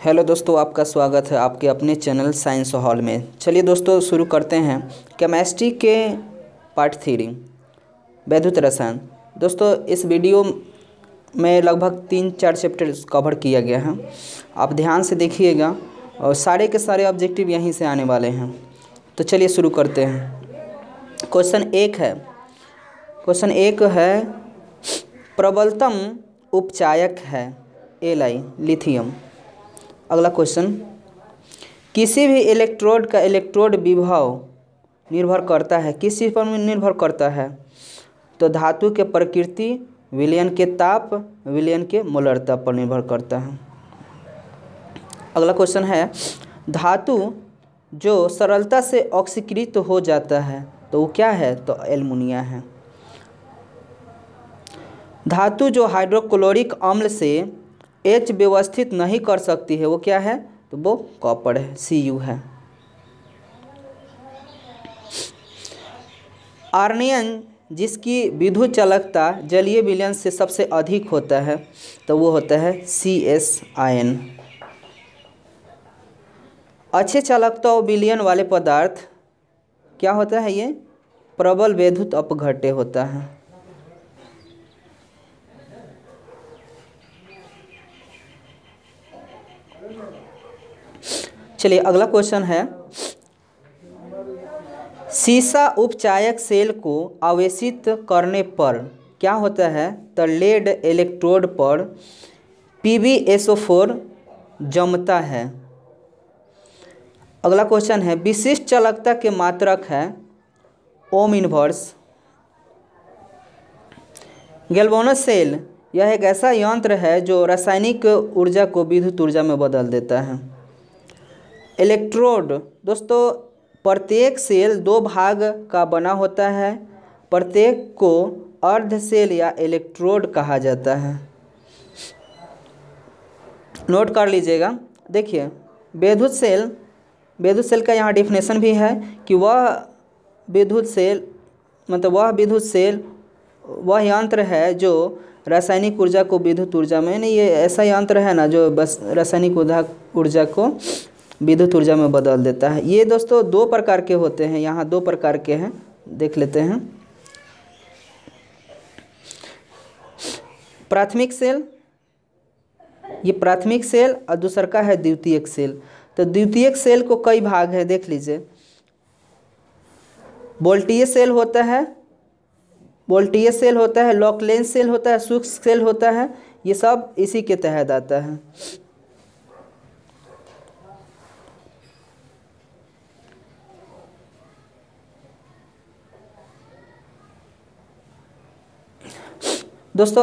Hello दोस्तों, आपका स्वागत है आपके अपने चैनल साइंस हॉल में। चलिए दोस्तों शुरू करते हैं केमिस्ट्री के पार्ट 3 वैद्युत रसायन। दोस्तों इस वीडियो में लगभग 3-4 चैप्टर कवर किया गया है। आप ध्यान से देखिएगा और सारे के सारे ऑब्जेक्टिव यहीं से आने वाले हैं। तो चलिए शुरू करते हैं। क्वेश्चन एक है प्रबलतम उपचायक है Li लिथियम। अगला क्वेश्चन, किसी भी इलेक्ट्रोड का इलेक्ट्रोड विभव निर्भर करता है किस चीज़ पर निर्भर करता है? तो धातु के प्रकृति, विलयन के ताप, विलयन के मोलरता पर निर्भर करता है। अगला क्वेश्चन है धातु जो सरलता से ऑक्सीकृत हो जाता है तो वो क्या है? तो एल्युमिनियम है। धातु जो हाइड्रोक्लोरिक अम्ल से H व्यवस्थित नहीं कर सकती है वो क्या है? तो वो कॉपर है, Cu है। आयन जिसकी विद्युत चालकता जलीय विलयन से सबसे अधिक होता है तो वो होता है CS आयन। अच्छे चालकता और विलयन वाले पदार्थ क्या होता है? ये प्रबल वैद्युत अपघट्य होता है। चलिए अगला क्वेश्चन है सीसा उपचायक सेल को आवेशित करने पर क्या होता है? तो लेड इलेक्ट्रोड पर PbSO4 जमता है। अगला क्वेश्चन है विशिष्ट चालकता के मात्रक है ओम इनवर्स। गैल्वेनोज सेल यह एक ऐसा यंत्र है जो रासायनिक ऊर्जा को विद्युत ऊर्जा में बदल देता है। इलेक्ट्रोड दोस्तों प्रत्येक सेल 2 भाग का बना होता है। प्रत्येक को अर्ध सेल या इलेक्ट्रोड कहा जाता है। नोट कर लीजिएगा। देखिए विद्युत सेल का यहाँ डिफिनेशन भी है कि वह विद्युत सेल वह यंत्र है जो रासायनिक ऊर्जा को विद्युत ऊर्जा में नहीं, ये ऐसा यंत्र है ना जो बस रासायनिक ऊर्जा को विद्युत ऊर्जा में बदल देता है। ये दोस्तों 2 प्रकार के होते हैं, यहाँ 2 प्रकार के हैं, देख लेते हैं। प्राथमिक सेल, ये प्राथमिक सेल और दूसरा का है द्वितीयक सेल। तो द्वितीयक सेल को कई भाग है, देख लीजिए। वोल्टीय सेल होता है, लॉकलेंस सेल होता है, शुष्क सेल होता है, ये सब इसी के तहत आता है। दोस्तों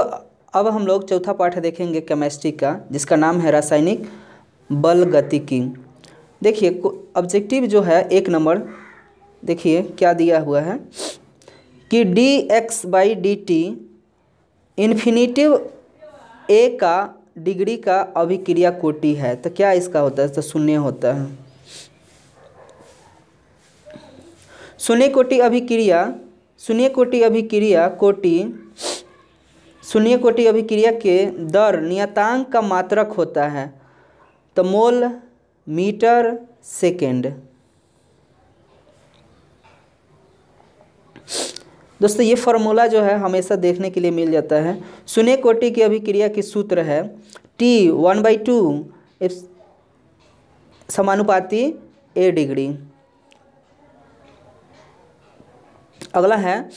अब हम लोग चौथा पाठ देखेंगे केमिस्ट्री का, जिसका नाम है रासायनिक बलगतिकी। देखिए ऑब्जेक्टिव जो है 1 नंबर, देखिए क्या दिया हुआ है कि dx/dt इन्फिनिटिव A का डिग्री का अभिक्रिया कोटि है। तो क्या इसका होता है? तो 0 होता है। शून्य कोटि अभिक्रिया के दर नियतांक का मात्रक होता है तो मोल मीटर सेकेंड। दोस्तों ये फार्मूला जो है हमेशा देखने के लिए मिल जाता है। शून्य कोटि की अभिक्रिया की सूत्र है T1/2 समानुपाती A डिग्री। अगला है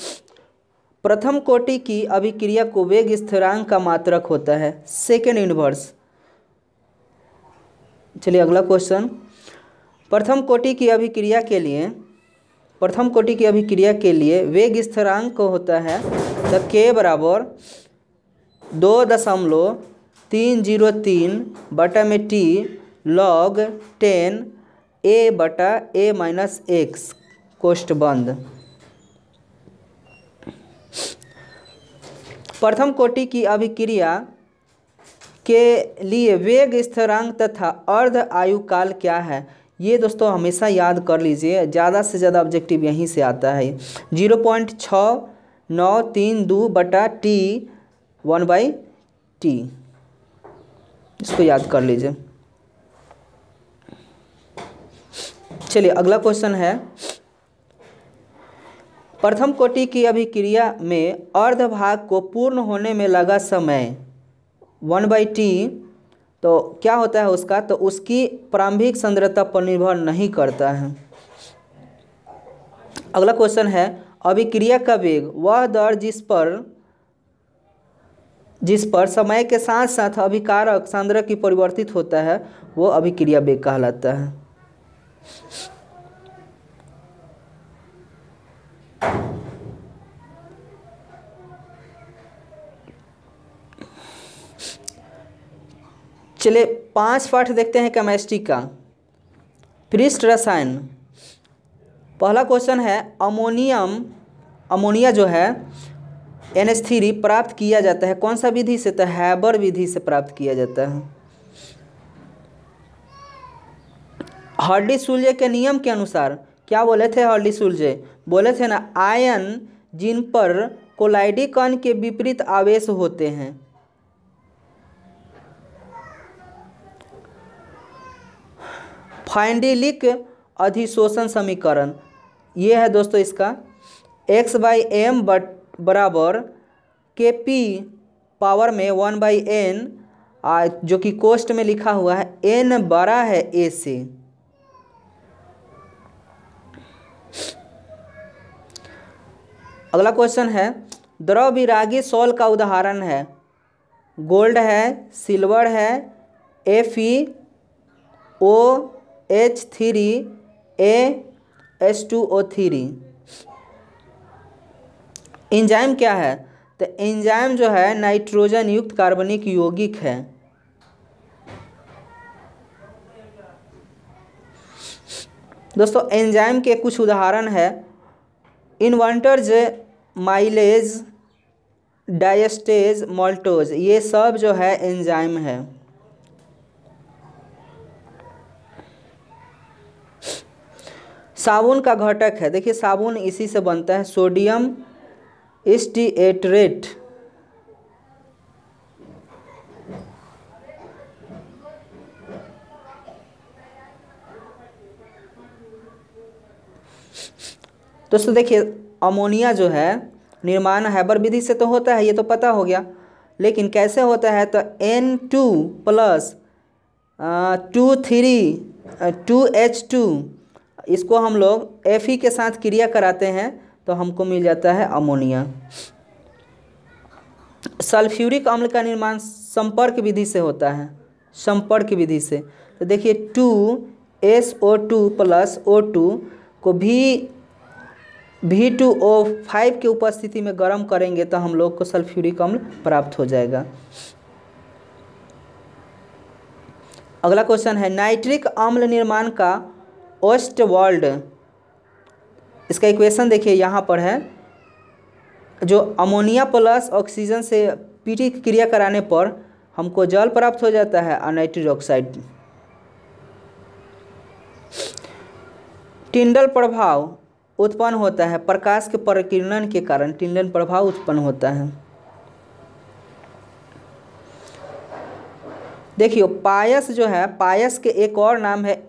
प्रथम कोटि की अभिक्रिया को वेग स्थिरांक का मात्रक होता है सेकेंड इनवर्स। चलिए अगला क्वेश्चन, प्रथम कोटि की अभिक्रिया के लिए वेग स्थिरांक होता है तो K बराबर 2.303/T log 10 A/A-x कोष्ठ बंद। प्रथम कोटि की अभिक्रिया के लिए वेग स्थिरांक तथा अर्ध आयुकाल क्या है? ये दोस्तों हमेशा याद कर लीजिए, ज़्यादा से ज़्यादा ऑब्जेक्टिव यहीं से आता है। 0.6932/T 1/T, इसको याद कर लीजिए। चलिए अगला क्वेश्चन है, प्रथम कोटि की अभिक्रिया में अर्धभाग को पूर्ण होने में लगा समय 1/t, तो क्या होता है उसका, तो उसकी प्रारंभिक सांद्रता पर निर्भर नहीं करता है। अगला क्वेश्चन है, अभिक्रिया का वेग वह दर जिस पर समय के साथ साथ अभिकारक सांद्रक की परिवर्तित होता है वो अभिक्रिया वेग कहलाता है। चलिए 5 पाठ देखते हैं केमिस्ट्री का। पृष्ठ रसायन। पहला क्वेश्चन है, अमोनिया जो है NH3 प्राप्त किया जाता है कौन सा विधि से, तो हैबर विधि से प्राप्त किया जाता है। हर्डी-सुलजे के नियम के अनुसार क्या बोले थे हर्डी-सुलजे, बोले थे ना, आयन जिन पर कोलाइडी कण के विपरीत आवेश होते हैं, फाइंडिलिक अधिशोषण समीकरण ये है दोस्तों इसका, x/m बराबर Kp पावर में 1/n, जो कि कोष्ट में लिखा हुआ है n बड़ा है a से। अगला क्वेश्चन है, द्रव विरागी सॉल का उदाहरण है, गोल्ड है, सिल्वर है, FeOH3 एंजाइम क्या है, तो एंजाइम जो है नाइट्रोजन युक्त कार्बनिक यौगिक है। दोस्तों एंजाइम के कुछ उदाहरण है, इन्वर्टर्स, माइलेज, डायस्टेज, माल्टोज, ये सब जो है एंजाइम है। साबुन का घटक है, देखिए साबुन इसी से बनता है, सोडियम स्टीएरेट। दोस्तों देखिए अमोनिया जो है निर्माण हैबर विधि से तो होता है, ये तो पता हो गया, लेकिन कैसे होता है, तो N2+2H2 इसको हम लोग Fe के साथ क्रिया कराते हैं तो हमको मिल जाता है अमोनिया। सल्फ्यूरिक अम्ल का निर्माण संपर्क विधि से होता है, संपर्क विधि से, तो देखिए 2SO2+O2 को V2O5 के उपस्थिति में गर्म करेंगे तो हम लोग को सल्फ्यूरिक अम्ल प्राप्त हो जाएगा। अगला क्वेश्चन है, नाइट्रिक अम्ल निर्माण का ओस्टवाल्ड, इसका इक्वेशन देखिए यहाँ पर है, जो अमोनिया प्लस ऑक्सीजन से पीटी क्रिया कराने पर हमको जल प्राप्त हो जाता है और नाइट्रिक ऑक्साइड। टिंडल प्रभाव उत्पन्न होता है प्रकाश के परिकिरणन के कारण, टिंडल प्रभाव उत्पन्न होता है। देखिए पायस जो है, पायस के एक और नाम है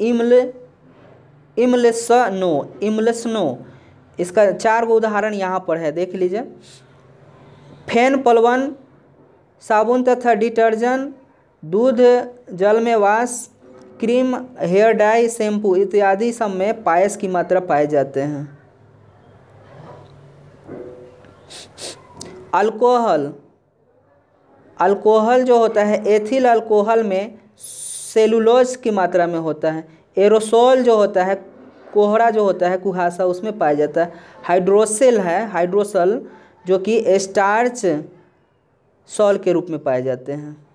इमल्सनो। इसका 4 गो उदाहरण यहाँ पर है, देख लीजिए। फेन प्लवन, साबुन तथा डिटर्जेंट, दूध, जल में wash, cream, hair dye, shampoo इत्यादि सब में पायस की मात्रा पाए जाते हैं। अल्कोहल जो होता है, एथिल अल्कोहल में सेलुलोज की मात्रा में होता है। एरोसोल जो होता है, कोहरा जो होता है, कुहासा, उसमें पाया जाता है। हाइड्रोसल जो कि स्टार्च सॉल के रूप में पाए जाते हैं।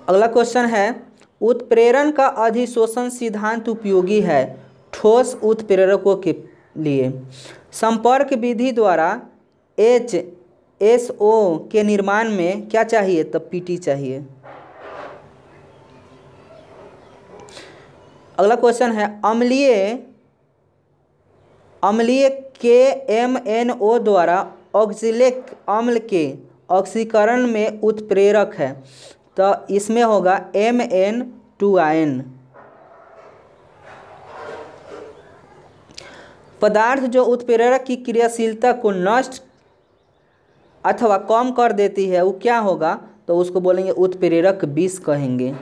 अगला क्वेश्चन है, उत्प्रेरण का अधिशोषण सिद्धांत उपयोगी है ठोस उत्प्रेरकों के लिए। संपर्क विधि द्वारा HSO के निर्माण में क्या चाहिए, तब PT चाहिए। अगला क्वेश्चन है, अम्लीय KMNO द्वारा ऑक्जेलिक अम्ल के ऑक्सीकरण में उत्प्रेरक है? तो इसमें होगा MN2IN। पदार्थ जो उत्प्रेरक की क्रियाशीलता को नष्ट अथवा कम कर देती है वो क्या होगा? तो उसको बोलेंगे उत्प्रेरक विष कहेंगे।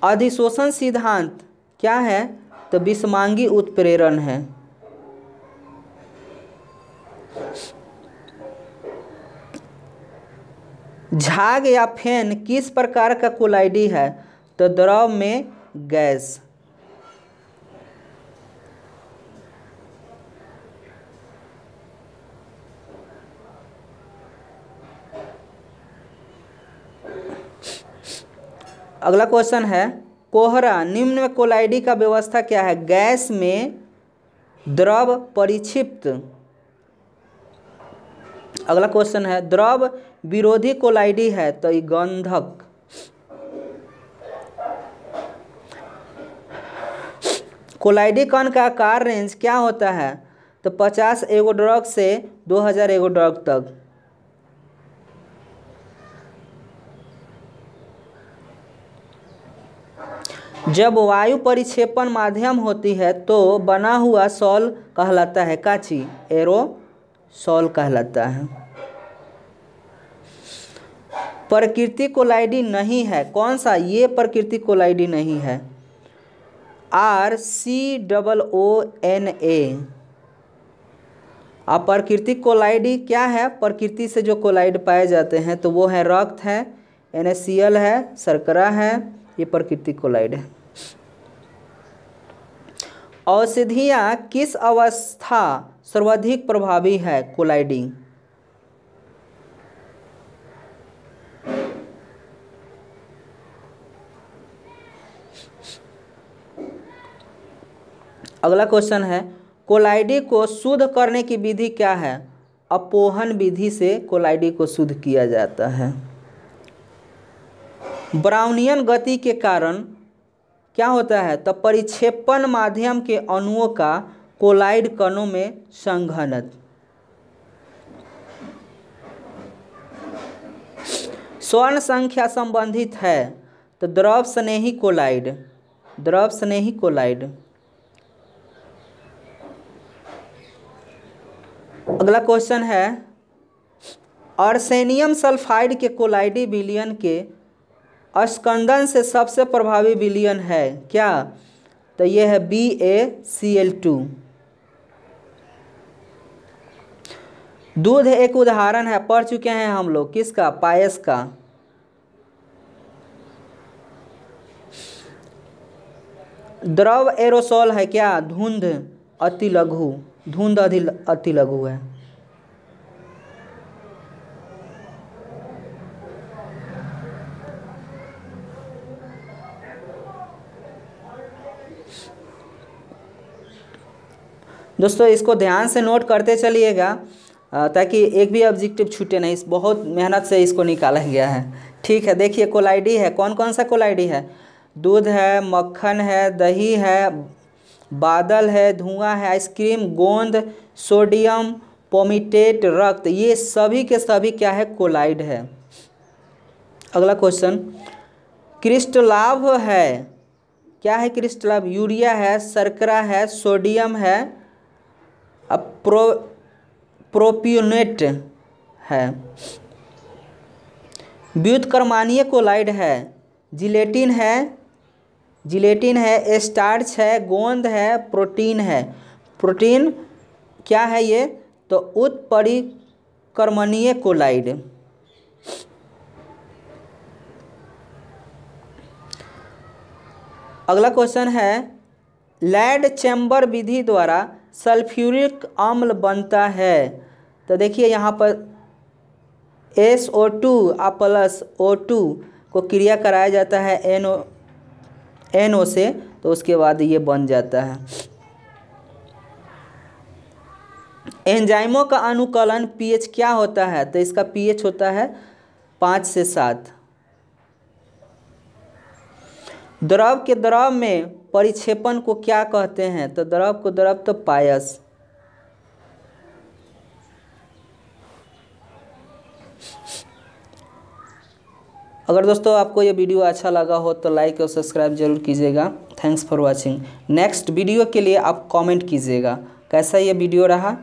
अधिशोषण सिद्धांत क्या है? तो विषमांगी उत्प्रेरण है। झाग या फेन किस प्रकार का कोलाइडी है? तो द्रव में गैस। अगला क्वेश्चन है कोहरा निम्न में कोलाइडी का व्यवस्था क्या है? गैस में द्रव परिक्षिप्त। अगला क्वेश्चन है द्रव विरोधी कोलाइडी है? तो ये गंधक। कोलाइडी कण का आकार रेंज क्या होता है? तो 50 एगोड्रग से 2000 एगोड्रग तक। जब वायु परिक्षेपण माध्यम होती है तो बना हुआ सॉल कहलाता है काची? एरोसॉल कहलाता है। प्रकृति कोलाइडी नहीं है, कौन सा? ये प्रकृति कोलाइडी नहीं है। RCOONA। अप्राकृतिक कोलाइडी क्या है? प्रकृति से जो कोलाइड पाए जाते हैं तो वो है रक्त है, NaCl है, शर्करा है, ये प्राकृतिक कोलाइड है। औषधियाँ किस अवस्था सर्वाधिक प्रभावी है कोलाइडी? अगला क्वेश्चन है कोलाइडी को शुद्ध करने की विधि क्या है? अपोहन विधि से कोलाइडी को शुद्ध किया जाता है। ब्राउनियन गति के कारण क्या होता है? तो परिक्षेपण माध्यम के अणुओं का कोलाइड कणों में संघनन। स्वर्ण संख्या संबंधित है? तो द्रव स्नेही कोलाइड। द्रव स्नेही कोलाइड। अगला क्वेश्चन है अर्सेनियम सल्फाइड के कोलाइडी विलयन के अस्कंदन से सबसे प्रभावी विलयन है क्या? तो ये है BaCl2। दूध एक उदाहरण है, पढ़ चुके हैं हम लोग, किसका? पायस का। द्रव एरोसोल है क्या? धुंध अति लघु। धुंध अति लघु है। दोस्तों इसको ध्यान से नोट करते चलिएगा ताकि एक भी ऑब्जेक्टिव छूटे नहीं। इस बहुत मेहनत से इसको निकाला गया है। ठीक है, देखिए कोलाइडी है, कौन कौन सा कोलाइडी है? दूध है, मक्खन है, दही है, बादल है, धुआं है, आइसक्रीम, गोंद, सोडियम, पोमिटेट, रक्त, ये सभी के सभी क्या है? कोलाइड है। अगला क्वेश्चन क्रिस्टलाभ है, क्या है क्रिस्टलाभ? यूरिया है, शर्करा है, सोडियम है, अब प्रोपियोनेट है। व्युत्क्रमानीय कोलाइड है, जिलेटिन है, स्टार्च है, गोंद है, प्रोटीन है। प्रोटीन क्या है ये? तो उत्परिक्रमणीय कोलाइड। अगला क्वेश्चन है लैड चैम्बर विधि द्वारा सल्फ्यूरिक अम्ल बनता है। तो देखिए यहाँ पर SO2 प्लस O2 को क्रिया कराया जाता है NO से, तो उसके बाद ये बन जाता है। एंजाइमों का अनुकलन pH क्या होता है? तो इसका pH होता है 5 से 7। द्रव के द्रव में परिक्षेपण को क्या कहते हैं? तो द्रव को द्रव तो पायस। अगर दोस्तों आपको ये वीडियो अच्छा लगा हो तो लाइक और सब्सक्राइब जरूर कीजिएगा। Thanks for watching. Next video के लिए आप कमेंट कीजिएगा कैसा ये वीडियो रहा।